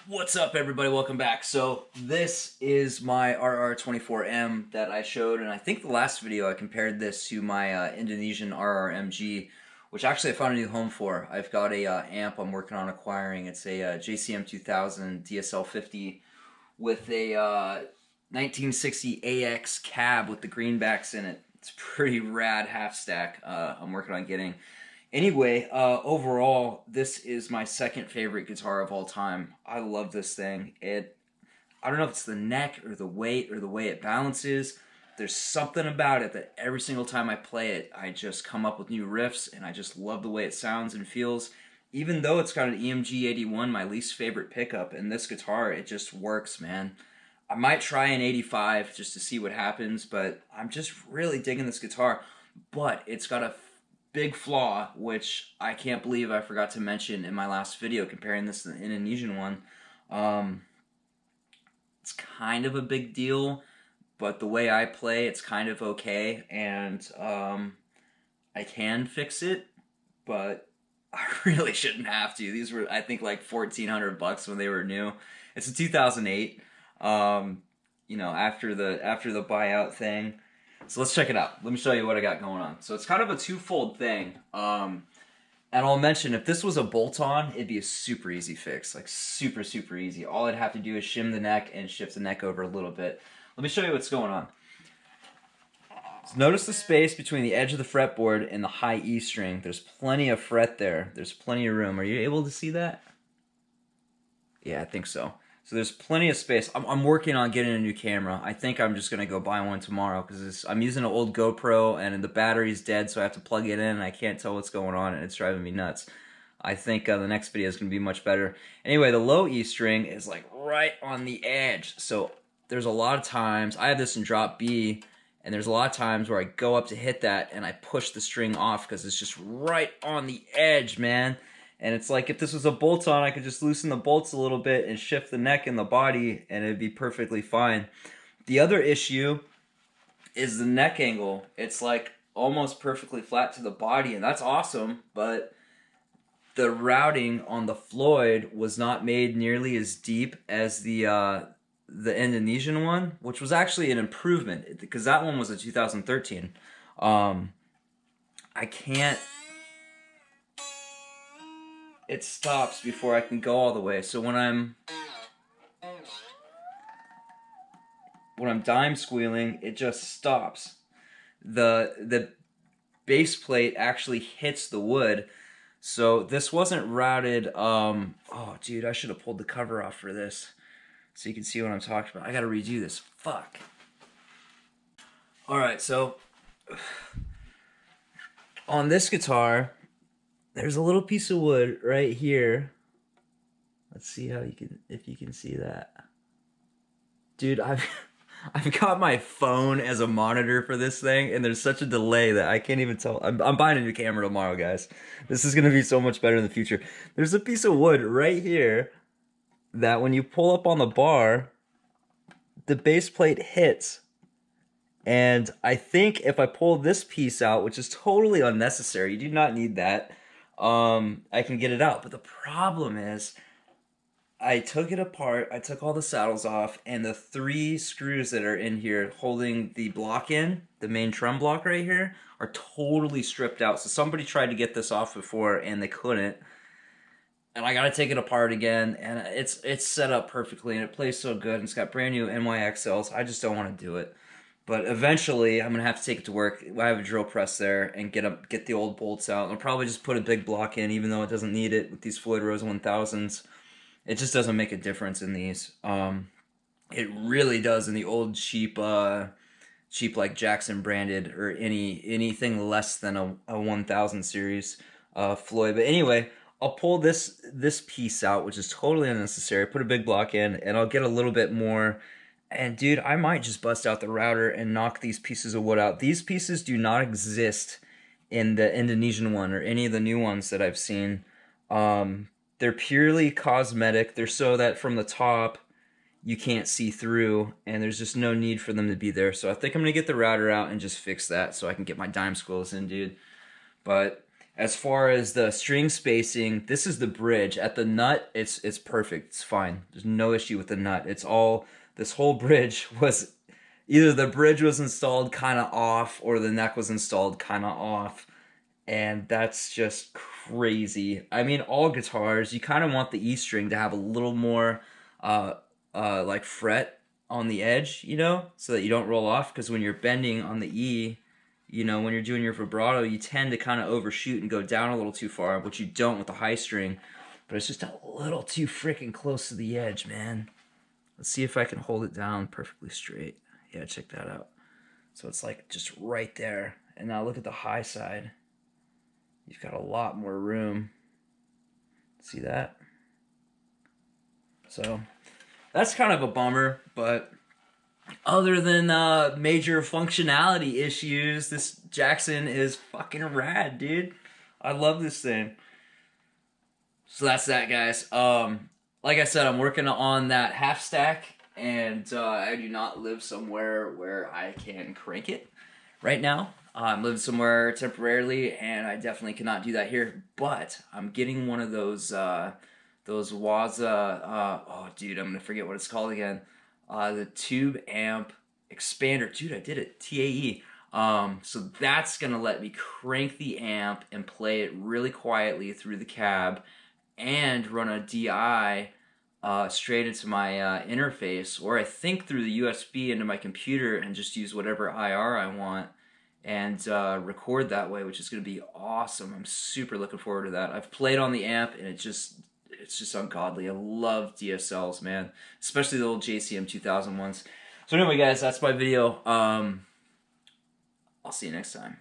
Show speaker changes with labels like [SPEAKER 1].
[SPEAKER 1] What's up, everybody? Welcome back. So this is my RR24M that I showed, and I think the last video I compared this to my Indonesian RRMG, which actually I found a new home for. I've got a amp I'm working on acquiring. It's a JCM 2000 DSL50 with a 1960 AX cab with the greenbacks in it. It's pretty rad half stack I'm working on getting. Anyway, overall, this is my second favorite guitar of all time. I love this thing. I don't know if it's the neck or the weight or the way it balances. There's something about it that every single time I play it, I just come up with new riffs, and I just love the way it sounds and feels. Even though it's got an EMG 81, my least favorite pickup, in this guitar, it just works, man. I might try an 85 just to see what happens, but I'm just really digging this guitar. But it's got a big flaw, which I can't believe I forgot to mention in my last video comparing this to the Indonesian one. It's kind of a big deal, but the way I play, it's kind of okay, and I can fix it, but I really shouldn't have to. These were, I think, like $1,400 when they were new. It's a 2008. You know, after the buyout thing. So let's check it out. Let me show you what I got going on. So it's kind of a twofold thing. And I'll mention, if this was a bolt-on, it'd be a super easy fix. Like super, super easy. All I'd have to do is shim the neck and shift the neck over a little bit. Let me show you what's going on. So notice the space between the edge of the fretboard and the high E string. There's plenty of fret there. There's plenty of room. Are you able to see that? Yeah, I think so. So there's plenty of space. I'm working on getting a new camera. I think I'm just going to go buy one tomorrow because I'm using an old GoPro and the battery's dead, so I have to plug it in and I can't tell what's going on and it's driving me nuts. I think the next video is going to be much better. Anyway, the low E string is like right on the edge. So there's a lot of times, I have this in drop B, and there's a lot of times where I go up to hit that and I push the string off because it's just right on the edge, man. And it's like, if this was a bolt-on, I could just loosen the bolts a little bit and shift the neck and the body, and it'd be perfectly fine. The other issue is the neck angle. It's like almost perfectly flat to the body, and that's awesome, but the routing on the Floyd was not made nearly as deep as the Indonesian one, which was actually an improvement, because that one was a 2013. I can't... It stops before I can go all the way. So when I'm dime squealing, it just stops. The base plate actually hits the wood. So this wasn't routed. Oh, dude, I should have pulled the cover off for this so you can see what I'm talking about. I gotta redo this. Fuck. All right, so on this guitar, there's a little piece of wood right here. Let's see how if you can see that. Dude, I've got my phone as a monitor for this thing, and there's such a delay that I can't even tell. I'm buying a new camera tomorrow, guys. This is gonna be so much better in the future. There's a piece of wood right here that when you pull up on the bar, the base plate hits. And I think if I pull this piece out, which is totally unnecessary, you do not need that, I can get it out. But the problem is, I took it apart, I took all the saddles off, and the 3 screws that are in here holding the block in, the main trim block right here, are totally stripped out. So somebody tried to get this off before and they couldn't. And I gotta take it apart again, and it's set up perfectly and it plays so good, and it's got brand new NYXLs. I just don't want to do it. But eventually, I'm going to have to take it to work. I have a drill press there and get the old bolts out. I'll probably just put a big block in, even though it doesn't need it with these Floyd Rose 1000s. It just doesn't make a difference in these. It really does in the old cheap like Jackson branded or anything less than a 1000 series Floyd. But anyway, I'll pull this piece out, which is totally unnecessary. Put a big block in, and I'll get a little bit more. And dude, I might just bust out the router and knock these pieces of wood out. These pieces do not exist in the Indonesian one or any of the new ones that I've seen. They're purely cosmetic. They're so that from the top you can't see through, and there's just no need for them to be there. So I think I'm going to get the router out and just fix that so I can get my dime squills in, dude. But As far as the string spacing, this is the bridge. At the nut, it's perfect. It's fine. There's no issue with the nut. It's all, this whole bridge was, either the bridge was installed kind of off or the neck was installed kind of off. And that's just crazy. I mean, all guitars, you kind of want the E string to have a little more like fret on the edge, you know, so that you don't roll off. Because when you're bending on the E, you know, when you're doing your vibrato, you tend to kind of overshoot and go down a little too far, which you don't with the high string. But it's just a little too freaking close to the edge, man. Let's see if I can hold it down perfectly straight. Yeah, check that out. So it's like just right there. And now look at the high side. You've got a lot more room. See that? So that's kind of a bummer, but other than major functionality issues, this Jackson is fucking rad, dude. I love this thing. So that's that, guys. Like I said, I'm working on that half stack, and I do not live somewhere where I can crank it right now. I'm living somewhere temporarily, and I definitely cannot do that here. But I'm getting one of those Waza. Oh, dude, I'm gonna forget what it's called again. The tube amp expander. Dude, I did it. TAE. So that's gonna let me crank the amp and play it really quietly through the cab, and run a DI straight into my interface, or I think through the USB into my computer, and just use whatever IR I want and record that way, which is going to be awesome. I'm super looking forward to that. I've played on the amp, and it's just ungodly. I love DSLs, man, especially the old JCM 2000 ones. So anyway, guys, that's my video. I'll see you next time.